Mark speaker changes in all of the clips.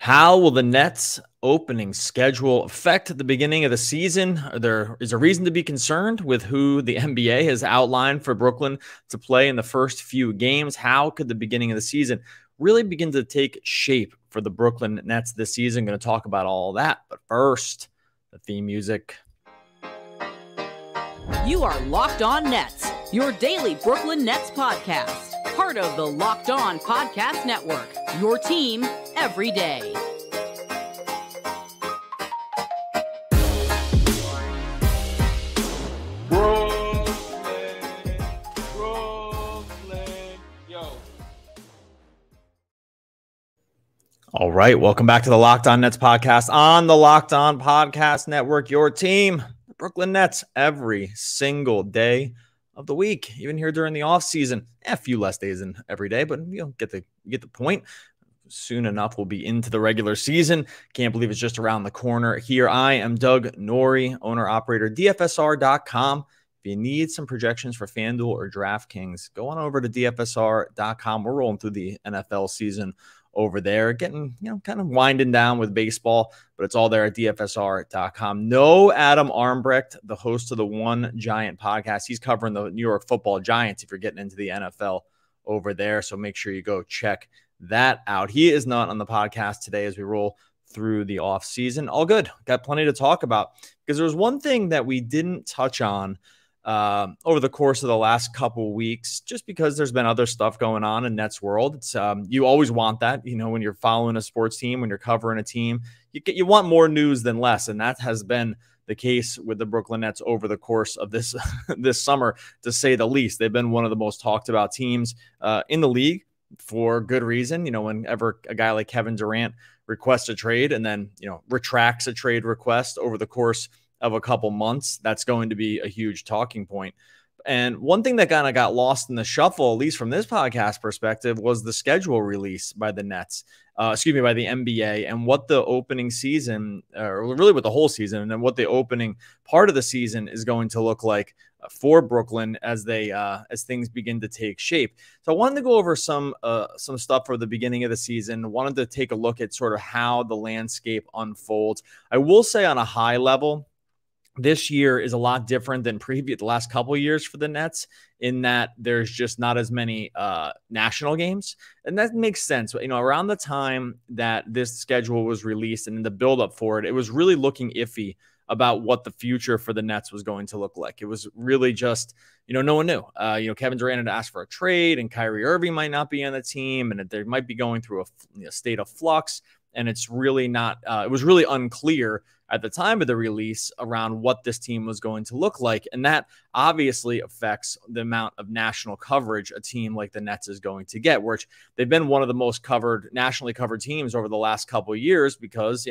Speaker 1: How will the Nets opening schedule affect the beginning of the season? There is a reason to be concerned with who the NBA has outlined for Brooklyn to play in the first few games. How could the beginning of the season really begin to take shape for the Brooklyn Nets this season? I'm going to talk about all that. But first, the theme music.
Speaker 2: You are Locked On Nets, your daily Brooklyn Nets podcast. Part of the Locked On Podcast Network, your team every day.
Speaker 1: Brooklyn, yo. All right, welcome back to the Locked On Nets podcast on the Locked On Podcast Network, your team, the Brooklyn Nets, every single day of the week, even here during the offseason. A few less days than every day, but you get the point. Soon enough, we'll be into the regular season. Can't believe it's just around the corner. Here I am, Doug Norrie, owner-operator, DFSR.com. If you need some projections for FanDuel or DraftKings, go on over to DFSR.com. We're rolling through the NFL season over there, getting, kind of winding down with baseball, but it's all there at DFSR.com. No Adam Armbrecht, the host of the One Giant podcast. He's covering the New York Football Giants if you're getting into the NFL over there. So make sure you go check that out. He is not on the podcast today as we roll through the off season. All good. Got plenty to talk about because there was one thing that we didn't touch on over the course of the last couple weeks, just because there's been other stuff going on in Nets world. It's you always want that, when you're following a sports team, when you're covering a team, you want more news than less. And that has been the case with the Brooklyn Nets over the course of this summer, to say the least. They've been one of the most talked about teams in the league for good reason. Whenever a guy like Kevin Durant requests a trade and then, retracts a trade request over the course of a couple months, that's going to be a huge talking point. And one thing that kind of got lost in the shuffle, at least from this podcast perspective, was the schedule release by the Nets, by the NBA, and what the opening season, or really what the whole season, and then what the opening part of the season is going to look like for Brooklyn as things begin to take shape. So I wanted to go over some stuff for the beginning of the season. Wanted to take a look at sort of how the landscape unfolds. I will say on a high level, this year is a lot different than the last couple of years for the Nets, in that there's just not as many national games. And that makes sense. Around the time that this schedule was released and in the buildup for it, it was really looking iffy about what the future for the Nets was going to look like. It was really just, no one knew. Kevin Durant had asked for a trade, and Kyrie Irving might not be on the team, and they might be going through a state of flux. And it's really not, it was really unclear at the time of the release around what this team was going to look like. And that obviously affects the amount of national coverage a team like the Nets is going to get, which they've been one of the most nationally covered teams over the last couple of years because,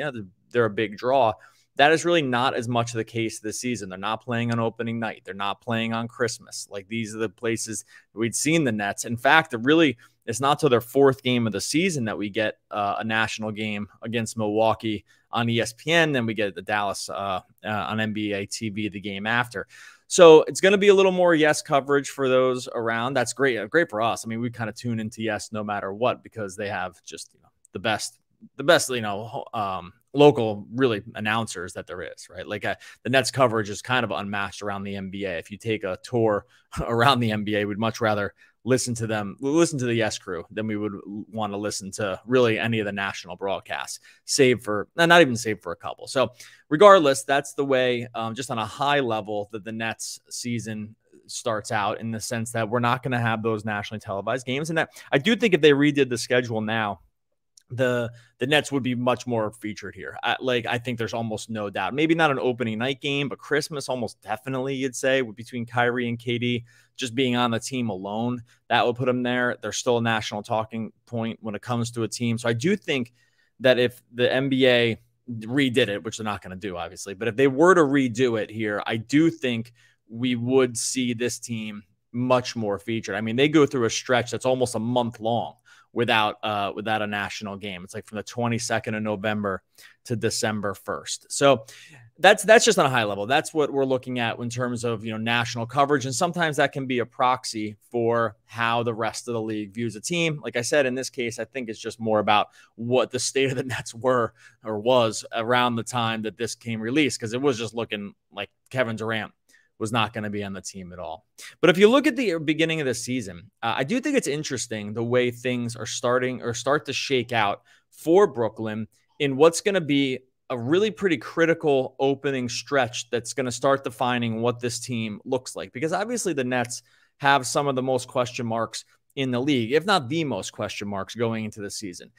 Speaker 1: they're a big draw. That is really not as much the case this season. They're not playing on opening night. They're not playing on Christmas. Like, these are the places we'd seen the Nets. In fact, it's not till their fourth game of the season that we get a national game against Milwaukee on ESPN. Then we get the Dallas on NBA TV the game after. So it's going to be a little more YES coverage for those around. That's great. Great for us. I mean, we kind of tune into YES no matter what, because they have just the best local really announcers that there is, right? Like the Nets coverage is kind of unmatched around the NBA. If you take a tour around the NBA, we'd much rather listen to the YES crew than we would want to listen to really any of the national broadcasts, not even save for a couple. So regardless, that's the way, just on a high level, that the Nets season starts out, in the sense that we're not going to have those nationally televised games. And that I do think if they redid the schedule now, the Nets would be much more featured here. I think there's almost no doubt. Maybe not an opening night game, but Christmas almost definitely, you'd say, between Kyrie and KD just being on the team alone, that would put them there. They're still a national talking point when it comes to a team. So I do think that if the NBA redid it, which they're not going to do, obviously, but if they were to redo it here, I do think we would see this team much more featured. I mean, they go through a stretch that's almost a month long without a national game. It's like from the 22nd of November to December 1st. So that's just on a high level. That's what we're looking at in terms of, national coverage. And sometimes that can be a proxy for how the rest of the league views a team. Like I said, in this case, I think it's just more about what the state of the Nets was around the time that this came released, because it was just looking like Kevin Durant was not going to be on the team at all. But if you look at the beginning of the season, I do think it's interesting the way things are start to shake out for Brooklyn in what's going to be a really pretty critical opening stretch that's going to start defining what this team looks like. Because obviously the Nets have some of the most question marks in the league, if not the most question marks going into the season.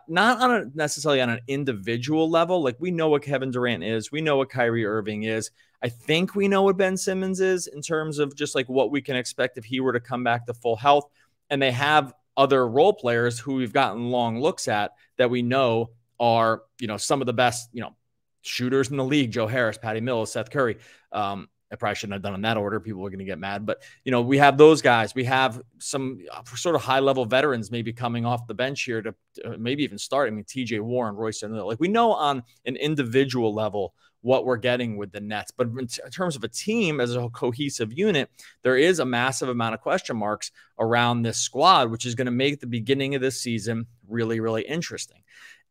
Speaker 1: Not necessarily on an individual level. Like, we know what Kevin Durant is. We know what Kyrie Irving is. I think we know what Ben Simmons is in terms of just like what we can expect if he were to come back to full health. And they have other role players who we've gotten long looks at that we know are, some of the best, shooters in the league. Joe Harris, Patty Mills, Seth Curry. I probably shouldn't have done in that order. People are going to get mad. But, we have those guys. We have some sort of high-level veterans maybe coming off the bench here to maybe even start. I mean, TJ Warren, Royce O'Neal. Like, we know on an individual level what we're getting with the Nets. But in terms of a team as a cohesive unit, there is a massive amount of question marks around this squad, which is going to make the beginning of this season really, really interesting.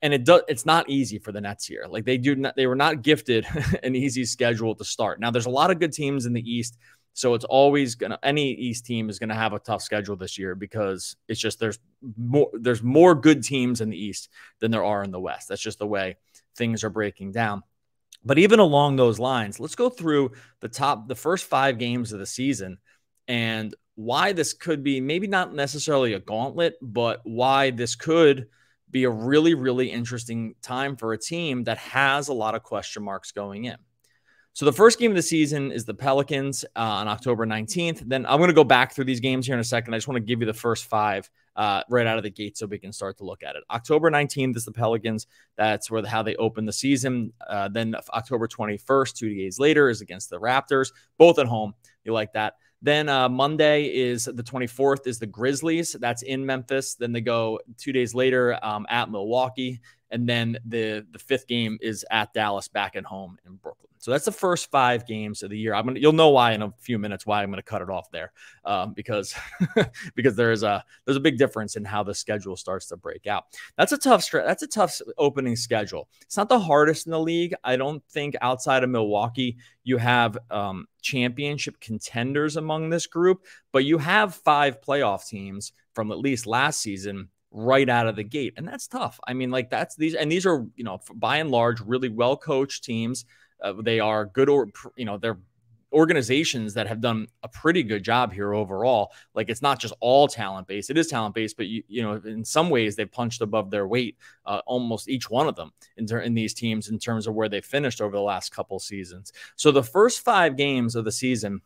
Speaker 1: And it's not easy for the Nets here. Like, they were not gifted an easy schedule to start. Now, there's a lot of good teams in the East, so it's always any East team is gonna have a tough schedule this year, because it's just there's more good teams in the East than there are in the West. That's just the way things are breaking down. But even along those lines, let's go through the first 5 games of the season and why this could be maybe not necessarily a gauntlet, but why this could be a really, really interesting time for a team that has a lot of question marks going in. So the first game of the season is the Pelicans on October 19th. Then I'm going to go back through these games here in a second. I just want to give you the first 5 right out of the gate so we can start to look at it. October 19th is the Pelicans. That's how they open the season. Then October 21st, 2 days later, is against the Raptors, both at home. You like that. Then Monday is the 24th is the Grizzlies. That's in Memphis. Then they go 2 days later at Milwaukee. And then the 5th game is at Dallas, back at home in Brooklyn. So that's the first 5 games of the year. You'll know why in a few minutes why I'm going to cut it off there, because there's a big difference in how the schedule starts to break out. That's a tough opening schedule. It's not the hardest in the league. I don't think outside of Milwaukee you have championship contenders among this group, but you have 5 playoff teams from at least last season right out of the gate. And that's tough. I mean, like, these are, by and large, really well-coached teams. They are good, they're organizations that have done a pretty good job here overall. Like, it's not just all talent-based. It is talent-based, but in some ways they've punched above their weight, almost each one of them in these teams in terms of where they finished over the last couple seasons. So the first 5 games of the season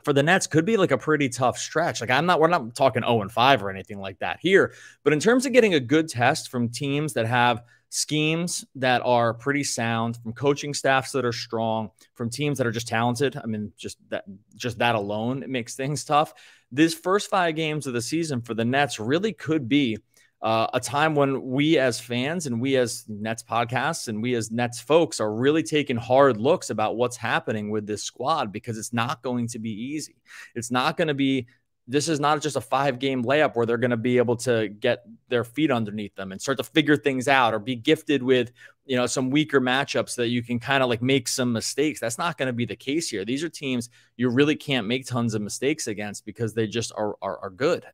Speaker 1: for the Nets could be like a pretty tough stretch. Like, we're not talking 0-5 or anything like that here, but in terms of getting a good test from teams that have schemes that are pretty sound, from coaching staffs that are strong, from teams that are just talented. I mean, just that alone, it makes things tough. These first 5 games of the season for the Nets really could be a time when we as fans and we as Nets podcasts and we as Nets folks are really taking hard looks about what's happening with this squad, because it's not going to be easy. It's not going to be this is not just a 5-game layup where they're going to be able to get their feet underneath them and start to figure things out or be gifted with, some weaker matchups that you can kind of like make some mistakes. That's not going to be the case here. These are teams you really can't make tons of mistakes against because they just are good.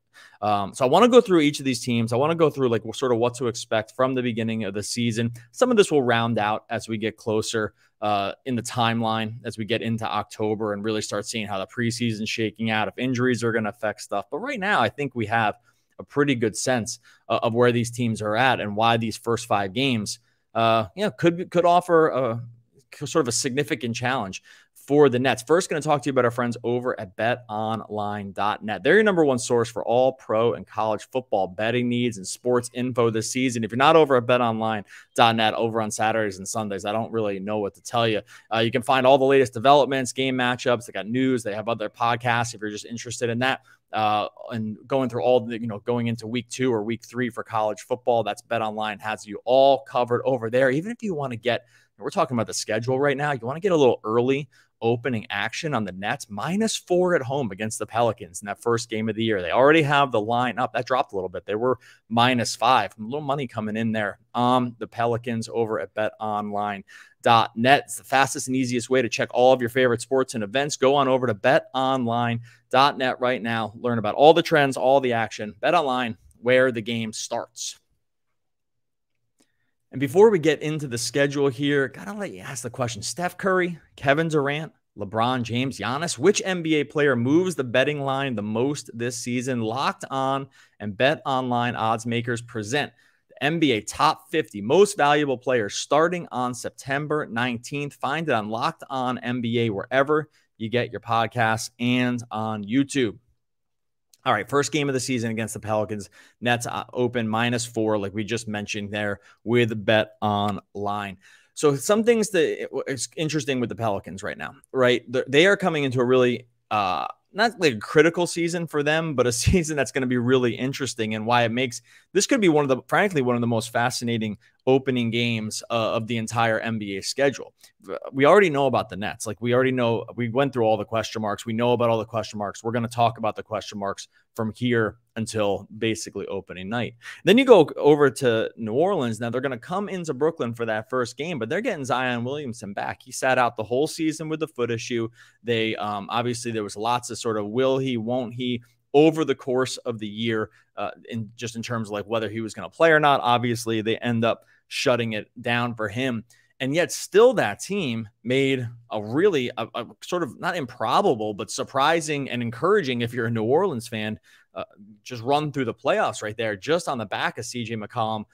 Speaker 1: So I want to go through each of these teams. I want to go through like sort of what to expect from the beginning of the season. Some of this will round out as we get closer in the timeline, as we get into October and really start seeing how the preseason shaking out, if injuries are going to affect stuff. But right now, I think we have a pretty good sense of where these teams are at and why these first 5 games, could offer a sort of a significant challenge for the Nets. First, going to talk to you about our friends over at betonline.net. They're your number one source for all pro and college football betting needs and sports info this season. If you're not over at betonline.net over on Saturdays and Sundays, I don't really know what to tell you. You can find all the latest developments, game matchups. They got news. They have other podcasts if you're just interested in that. and going through all the, going into week 2 or week 3 for college football. That's BetOnline has you all covered over there. Even if you want to get, we're talking about the schedule right now, you want to get a little early opening action on the Nets, -4 at home against the Pelicans in that first game of the year. They already have the line up. That dropped a little bit. They were -5. A little money coming in there on the Pelicans over at betonline.net. It's the fastest and easiest way to check all of your favorite sports and events. Go on over to betonline.net right now. Learn about all the trends, all the action. BetOnline, where the game starts. And before we get into the schedule here, gotta let you ask the question: Steph Curry, Kevin Durant, LeBron James, Giannis, which NBA player moves the betting line the most this season? Locked On and BetOnline odds makers present the NBA Top 50 Most Valuable Players starting on September 19th. Find it on Locked On NBA wherever you get your podcasts and on YouTube. All right, first game of the season against the Pelicans. Nets open -4, like we just mentioned there, with BetOnline. So some things that it's interesting with the Pelicans right now, right? They are coming into a really not like a critical season for them, but a season that's going to be really interesting, and why it makes this could be frankly one of the most fascinating opening games of the entire NBA schedule. We already know about the Nets. Like, we already know, we went through all the question marks. We know about all the question marks. We're going to talk about the question marks from here until basically opening night. Then you go over to New Orleans. Now they're going to come into Brooklyn for that first game, but they're getting Zion Williamson back. He sat out the whole season with a foot issue. They obviously there was lots of sort of will he, won't he over the course of the year, in terms of like whether he was going to play or not. Obviously, they end up shutting it down for him. And yet still that team made a really a sort of not improbable, but surprising and encouraging, if you're a New Orleans fan, just run through the playoffs right there, just on the back of CJ McCollum,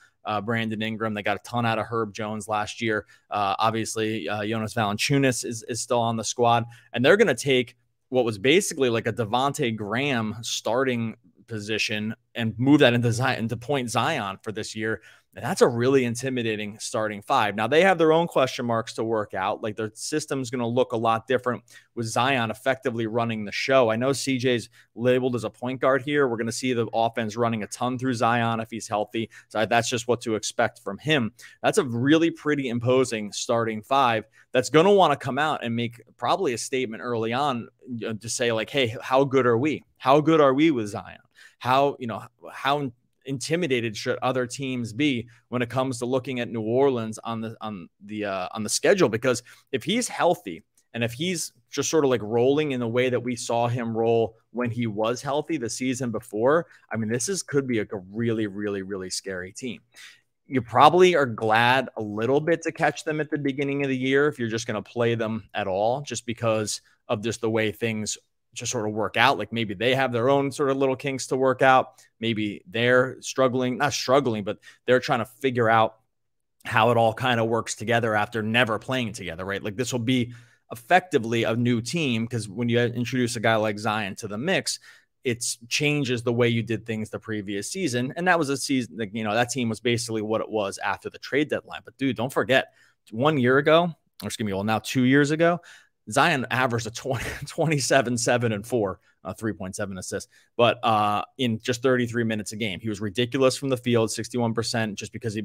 Speaker 1: Brandon Ingram. They got a ton out of Herb Jones last year. Obviously, Jonas Valanciunas is still on the squad, and they're going to take what was basically like a Devontae Graham starting position and move that into point Zion for this year. And that's a really intimidating starting five. Now, they have their own question marks to work out. Like, their system's going to look a lot different with Zion effectively running the show. I know CJ's labeled as a point guard here. We're going to see the offense running a ton through Zion if he's healthy. So that's just what to expect from him. That's a really pretty imposing starting five that's going to want to come out and make probably a statement early on to say, like, hey, how good are we? How good are we with Zion? How intimidated should other teams be when it comes to looking at New Orleans on the schedule? Because if he's healthy and if he's just sort of like rolling in the way that we saw him roll when he was healthy the season before, I mean, could be like a really, really, really scary team. You probably are glad a little bit to catch them at the beginning of the year if you're just going to play them at all, just because of just the way things just sort of work out. Like, maybe they have their own sort of little kinks to work out. Maybe they're not struggling, but they're trying to figure out how it all kind of works together after never playing together, right? Like, this will be effectively a new team, because when you introduce a guy like Zion to the mix, it changes the way you did things the previous season. And that was a season, like, that team was basically what it was after the trade deadline. But dude, don't forget, 1 year ago, or excuse me, well, now 2 years ago, Zion averaged a 27, 7, and 4, 3.7 assists, but in just 33 minutes a game. He was ridiculous from the field, 61%, just because he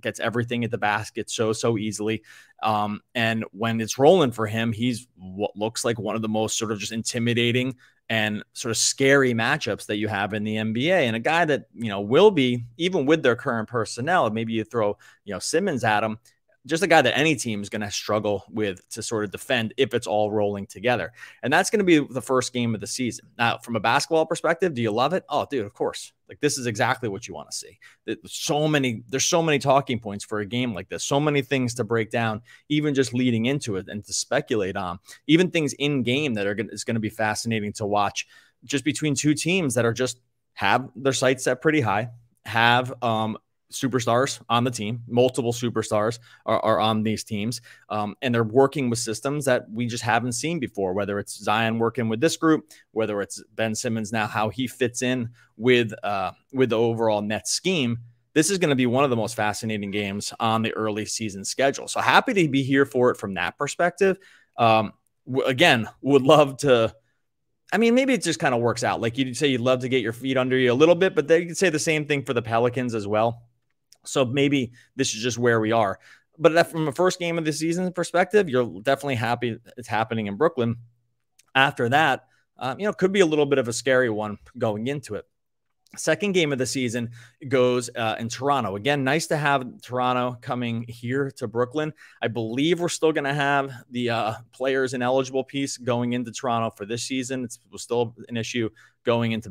Speaker 1: gets everything at the basket so easily. And when it's rolling for him, he's what looks like one of the most sort of just intimidating and sort of scary matchups that you have in the NBA. And a guy that, will be, even with their current personnel, maybe you throw, Simmons at him, just a guy that any team is going to struggle with to sort of defend if it's all rolling together. And that's going to be the first game of the season. Now, from a basketball perspective, do you love it? Oh, dude, of course. Like, this is exactly what you want to see. There's so many talking points for a game like this, so many things to break down, even just leading into it and to speculate on, even things in game that is going to be fascinating to watch, just between two teams that are just have their sights set pretty high, have, superstars on the team. Multiple superstars are on these teams, and they're working with systems that we just haven't seen before, whether it's Zion working with this group, whether it's Ben Simmons now, how he fits in with the overall Nets scheme. This is going to be one of the most fascinating games on the early season schedule. So happy to be here for it from that perspective. Again, would love to I mean, maybe it just kind of works out. Like you'd say you'd love to get your feet under you a little bit, but they could say the same thing for the Pelicans as well. So maybe this is just where we are. But from a first game of the season perspective, you're definitely happy it's happening in Brooklyn. After that, could be a little bit of a scary one going into it. Second game of the season goes in Toronto. Again, nice to have Toronto coming here to Brooklyn. I believe we're still going to have the players ineligible piece going into Toronto for this season. It's still an issue going into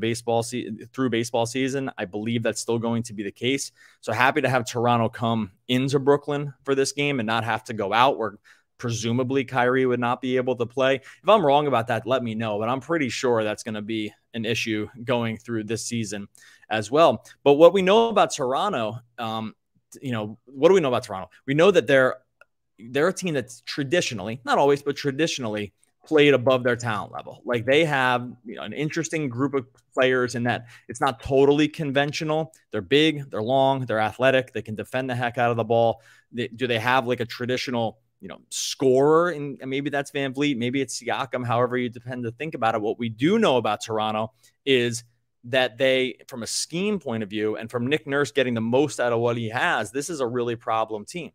Speaker 1: through baseball season. I believe that's still going to be the case. So happy to have Toronto come into Brooklyn for this game and not have to go out where presumably Kyrie would not be able to play. If I'm wrong about that, let me know, but I'm pretty sure that's going to be an issue going through this season as well. But what we know about Toronto, what do we know about Toronto? We know that they're a team that's traditionally, not always, but traditionally played above their talent level. Like they have an interesting group of players in that it's not totally conventional. They're big, they're long, they're athletic, they can defend the heck out of the ball. Do they have like a traditional scorer, and maybe that's Van Vliet, maybe it's Siakam, however you depend to think about it. What we do know about Toronto is that they, from a scheme point of view, and from Nick Nurse getting the most out of what he has, this is a really problem team.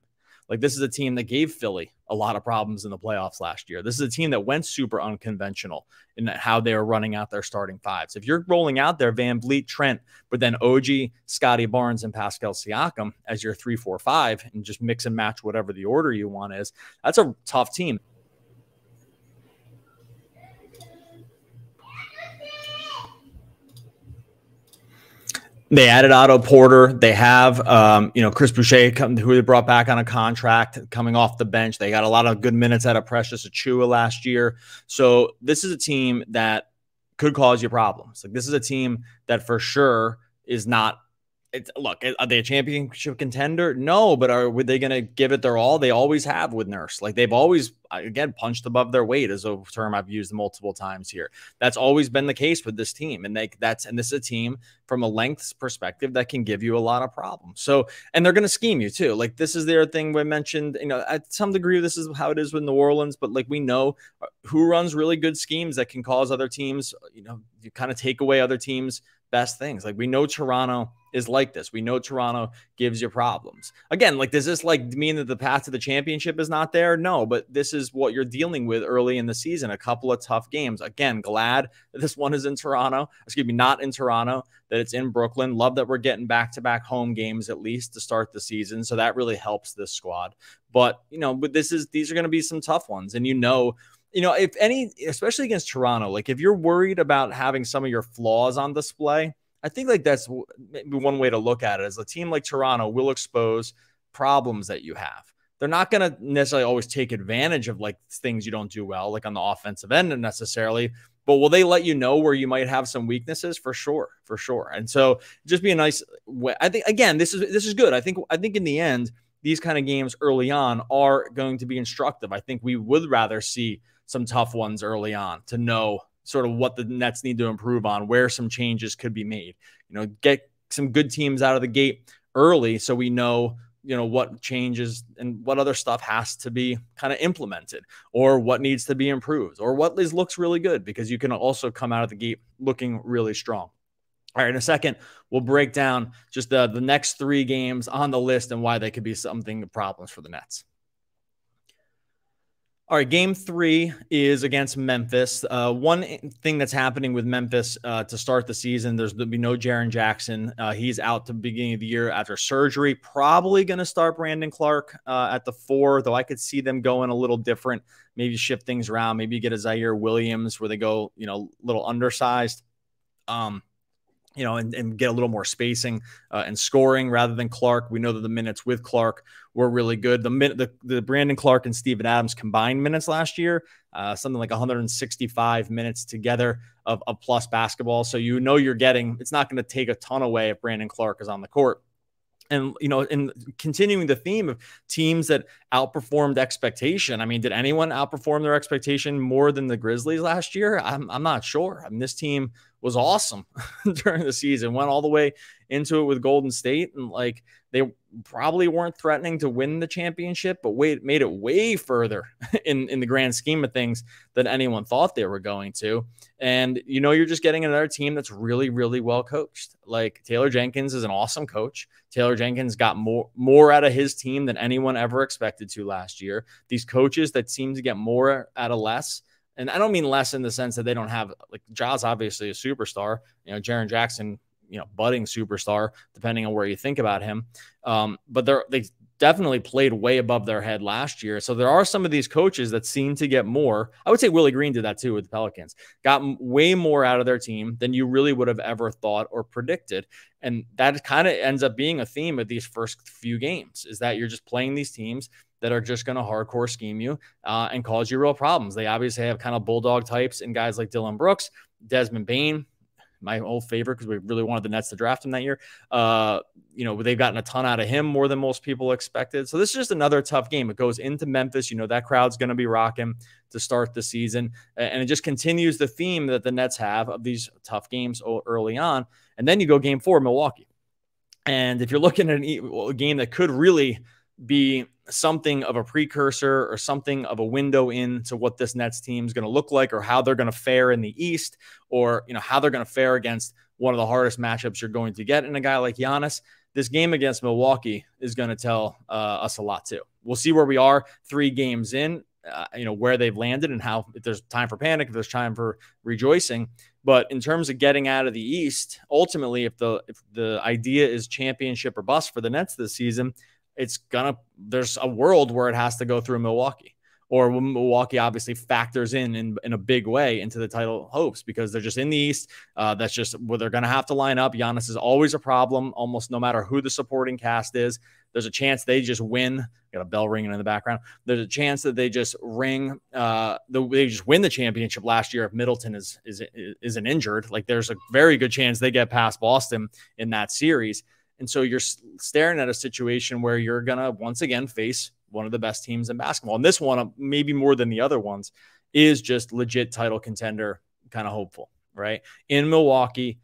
Speaker 1: Like this is a team that gave Philly a lot of problems in the playoffs last year. This is a team that went super unconventional in how they were running out their starting fives. If you're rolling out there Van Vliet, Trent, but then OG, Scotty Barnes, and Pascal Siakam as your 3, 4, 5, and just mix and match whatever the order you want is, that's a tough team. They added Otto Porter. They have, Chris Boucher, who they brought back on a contract coming off the bench. They got a lot of good minutes out of Precious Achiuwa last year. So this is a team that could cause you problems. Like this is a team that for sure is not. Look, are they a championship contender? No, but were they going to give it their all? They always have with Nurse. Like they've always, again, punched above their weight is a term I've used multiple times here. That's always been the case with this team. And this is a team from a length perspective that can give you a lot of problems. So, and they're going to scheme you too. Like this is their thing we mentioned, at some degree, this is how it is with New Orleans, but like we know who runs really good schemes that can cause other teams, you kind of take away other teams' best things. Like we know Toronto is like this. We know Toronto gives you problems. Again, like, does this mean that the path to the championship is not there? No, but this is what you're dealing with early in the season. A couple of tough games. Again, glad that this one is in Toronto. Excuse me, not in Toronto, that it's in Brooklyn. Love that we're getting back-to-back home games at least to start the season. So that really helps this squad. But, but these are going to be some tough ones. And if any, especially against Toronto, like if you're worried about having some of your flaws on display, I think like that's maybe one way to look at it. Is a team like Toronto will expose problems that you have. They're not going to necessarily always take advantage of like things you don't do well, like on the offensive end necessarily, but will they let you know where you might have some weaknesses? For sure. And so just be a nice way. I think, again, this is good. I think in the end, these kind of games early on are going to be instructive. I think we would rather see some tough ones early on to know sort of what the Nets need to improve on, where some changes could be made, get some good teams out of the gate early. So we know, what changes and what other stuff has to be kind of implemented or what needs to be improved or what looks really good, because you can also come out of the gate looking really strong. All right, in a second, we'll break down just the next 3 games on the list and why they could be something problems for the Nets. All right, game 3 is against Memphis. One thing that's happening with Memphis to start the season, there'll be no Jaren Jackson. He's out to the beginning of the year after surgery. Probably going to start Brandon Clark at the 4, though I could see them going a little different, maybe shift things around, maybe get a Zaire Williams where they go, a little undersized. And get a little more spacing and scoring rather than Clark. We know that the minutes with Clark were really good. The Brandon Clark and Steven Adams combined minutes last year, something like 165 minutes together of plus basketball. So you're getting, it's not going to take a ton away if Brandon Clark is on the court. And, in continuing the theme of teams that outperformed expectation, I mean, did anyone outperform their expectation more than the Grizzlies last year? I'm not sure. I mean, this team was awesome during the season, went all the way into it with Golden State, and like they probably weren't threatening to win the championship, but made it way further in the grand scheme of things than anyone thought they were going to. And, you know, you're just getting another team that's really, really well coached. Like Taylor Jenkins is an awesome coach. Taylor Jenkins got more out of his team than anyone ever expected to last year. These coaches that seem to get more out of less. And I don't mean less in the sense that they don't have, like, Ja's obviously a superstar, you know, Jaren Jackson, you know, budding superstar, depending on where you think about him. But they definitely played way above their head last year. So there are some of these coaches that seem to get more. I would say Willie Green did that too with the Pelicans, got way more out of their team than you really would have ever thought or predicted. And that kind of ends up being a theme of these first few games, is that you're just playing these teams that are just going to hardcore scheme you and cause you real problems. They obviously have kind of bulldog types in guys like Dylan Brooks, Desmond Bane, my old favorite, because we really wanted the Nets to draft him that year. You know, they've gotten a ton out of him, more than most people expected. So this is just another tough game. It goes into Memphis. You know, that crowd's going to be rocking to start the season. And it just continues the theme that the Nets have of these tough games early on. And then you go game 4, Milwaukee. And if you're looking at a game that could really be something of a precursor or something of a window into what this Nets team is going to look like, or how they're going to fare in the East, or, you know, how they're going to fare against one of the hardest matchups you're going to get in a guy like Giannis, this game against Milwaukee is going to tell us a lot too. We'll see where we are 3 games in, you know, where they've landed and how, if there's time for panic, if there's time for rejoicing. But in terms of getting out of the East, ultimately, if the idea is championship or bust for the Nets this season, there's a world where it has to go through Milwaukee, or Milwaukee obviously factors in a big way into the title hopes, because they're just in the East. That's just where they're going to have to line up. Giannis is always a problem, almost no matter who the supporting cast is. There's a chance they just win. Got a bell ringing in the background. There's a chance that they just they just win the championship last year if Middleton isn't injured. Like, there's a very good chance they get past Boston in that series. And so you're staring at a situation where you're going to once again face one of the best teams in basketball. And this one, maybe more than the other ones, is just legit title contender, kind of hopeful, right? In Milwaukee,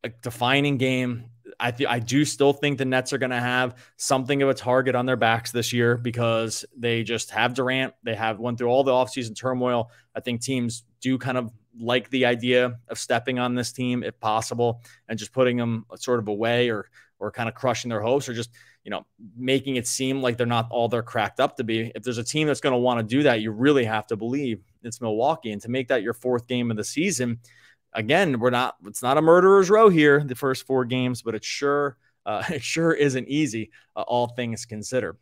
Speaker 1: a defining game. I do still think the Nets are going to have something of a target on their backs this year, because they just have Durant. They have went through all the offseason turmoil. I think teams do kind of like the idea of stepping on this team if possible and just putting them sort of away, or kind of crushing their hopes, or just, you know, making it seem like they're not all they're cracked up to be. If there's a team that's going to want to do that, you really have to believe it's Milwaukee. And to make that your 4th game of the season, again, it's not a murderer's row here, the first 4 games, but it sure isn't easy, all things considered.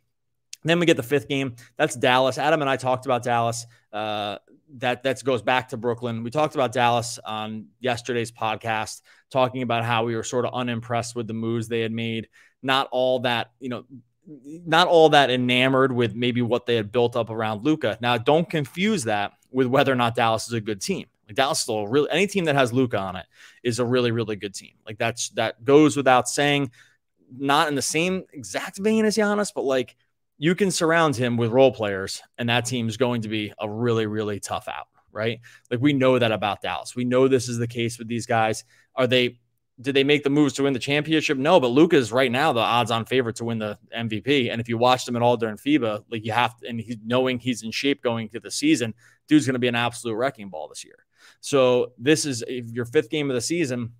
Speaker 1: Then we get the 5th game. That's Dallas. Adam and I talked about Dallas. That goes back to Brooklyn. We talked about Dallas on yesterday's podcast, talking about how we were sort of unimpressed with the moves they had made. Not all that enamored with maybe what they had built up around Luka. Now, don't confuse that with whether or not Dallas is a good team. Like, Dallas is still any team that has Luka on it is a really, really good team. Like, that goes without saying. Not in the same exact vein as Giannis, but like, you can surround him with role players, and that team is going to be a really, really tough out, right? Like, we know that about Dallas. We know this is the case with these guys. Did they make the moves to win the championship? No, but Luka is right now the odds-on favorite to win the MVP. And if you watched him at all during FIBA, like, you have to, and knowing he's in shape going into the season, dude's going to be an absolute wrecking ball this year. So this is your 5th game of the season.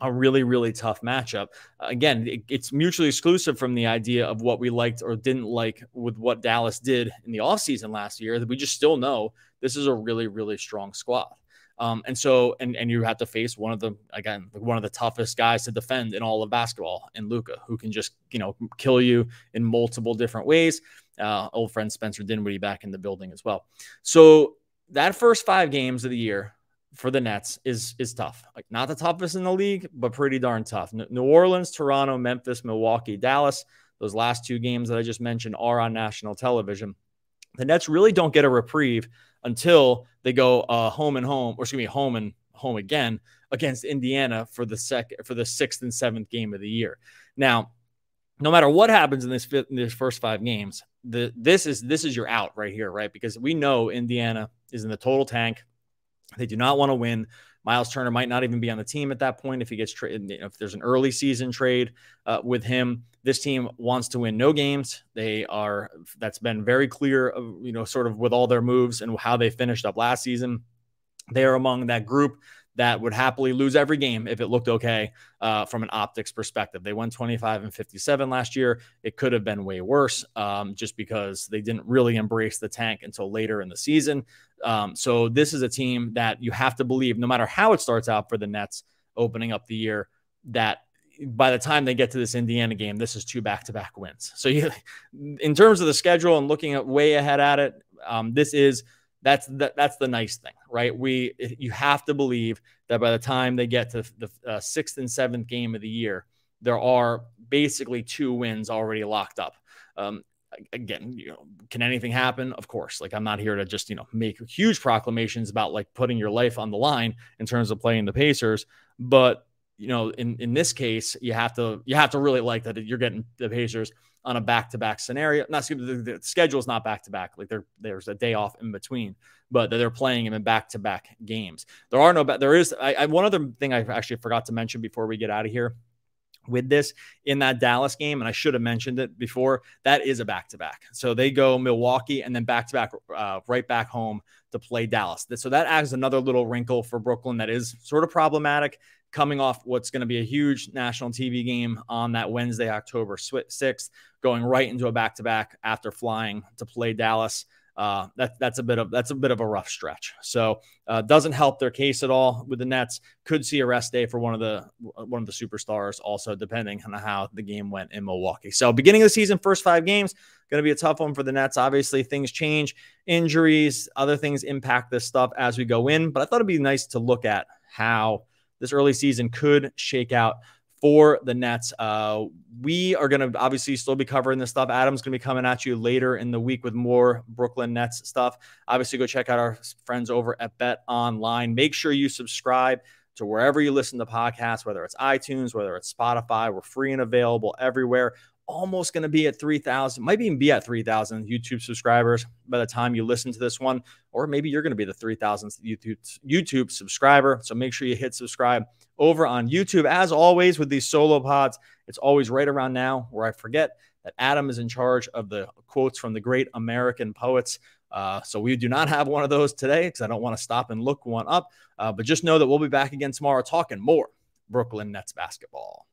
Speaker 1: A really, really tough matchup. Again, it's mutually exclusive from the idea of what we liked or didn't like with what Dallas did in the offseason last year, that we just still know this is a really, really strong squad. And you have to face one of the toughest guys to defend in all of basketball, in Luka, who can just, you know, kill you in multiple different ways. Old friend Spencer Dinwiddie back in the building as well. So that first 5 games of the year for the Nets is tough. Like, not the toughest in the league, but pretty darn tough. New Orleans, Toronto, Memphis, Milwaukee, Dallas. Those last 2 games that I just mentioned are on national television. The Nets really don't get a reprieve until they go home and home again against Indiana for the 6th and 7th game of the year. Now, no matter what happens in this first 5 games, this is your out right here, right? Because we know Indiana is in the total tank. They do not want to win Miles Turner might not even be on the team at that point if he gets traded. If there's an early season trade with him, this team wants to win no games. That's been very clear, sort of with all their moves and how they finished up last season. They are among that group that would happily lose every game if it looked okay from an optics perspective. They won 25-57 last year. It could have been way worse just because they didn't really embrace the tank until later in the season. So this is a team that you have to believe, no matter how it starts out for the Nets opening up the year, that by the time they get to this Indiana game, this is 2 back-to-back wins. So in terms of the schedule and looking at way ahead at it, that's the nice thing, right? You have to believe that by the time they get to the 6th and 7th game of the year, there are basically 2 wins already locked up. Again, can anything happen? Of course. Like, I'm not here to just, make huge proclamations about like putting your life on the line in terms of playing the Pacers. But, in this case, you have to really like that you're getting the Pacers on a back-to-back scenario. The schedule is not back-to-back. Like there's a day off in between, but they're playing them in back-to-back games. One other thing I actually forgot to mention before we get out of here with this, in that Dallas game, and I should have mentioned it before, that is a back-to-back. So they go Milwaukee and then back-to-back right back home to play Dallas. So that adds another little wrinkle for Brooklyn that is sort of problematic, coming off what's going to be a huge national TV game on that Wednesday, October 6th, going right into a back-to-back after flying to play Dallas. That's a bit of a rough stretch. So doesn't help their case at all with the Nets. Could see a rest day for one of the superstars also, depending on how the game went in Milwaukee. So beginning of the season, first 5 games, going to be a tough one for the Nets. Obviously, things change, injuries, other things impact this stuff as we go in. But I thought it'd be nice to look at how this early season could shake out for the Nets. We are going to obviously still be covering this stuff. Adam's going to be coming at you later in the week with more Brooklyn Nets stuff. Obviously, go check out our friends over at Bet Online. Make sure you subscribe to wherever you listen to podcasts, whether it's iTunes, whether it's Spotify. We're free and available everywhere. Almost going to be at 3,000, might even be at 3,000 YouTube subscribers by the time you listen to this one, or maybe you're going to be the 3,000th YouTube subscriber. So make sure you hit subscribe over on YouTube. As always, with these solo pods, it's always right around now where I forget that Adam is in charge of the quotes from the great American poets. So we do not have one of those today because I don't want to stop and look one up. But just know that we'll be back again tomorrow talking more Brooklyn Nets basketball.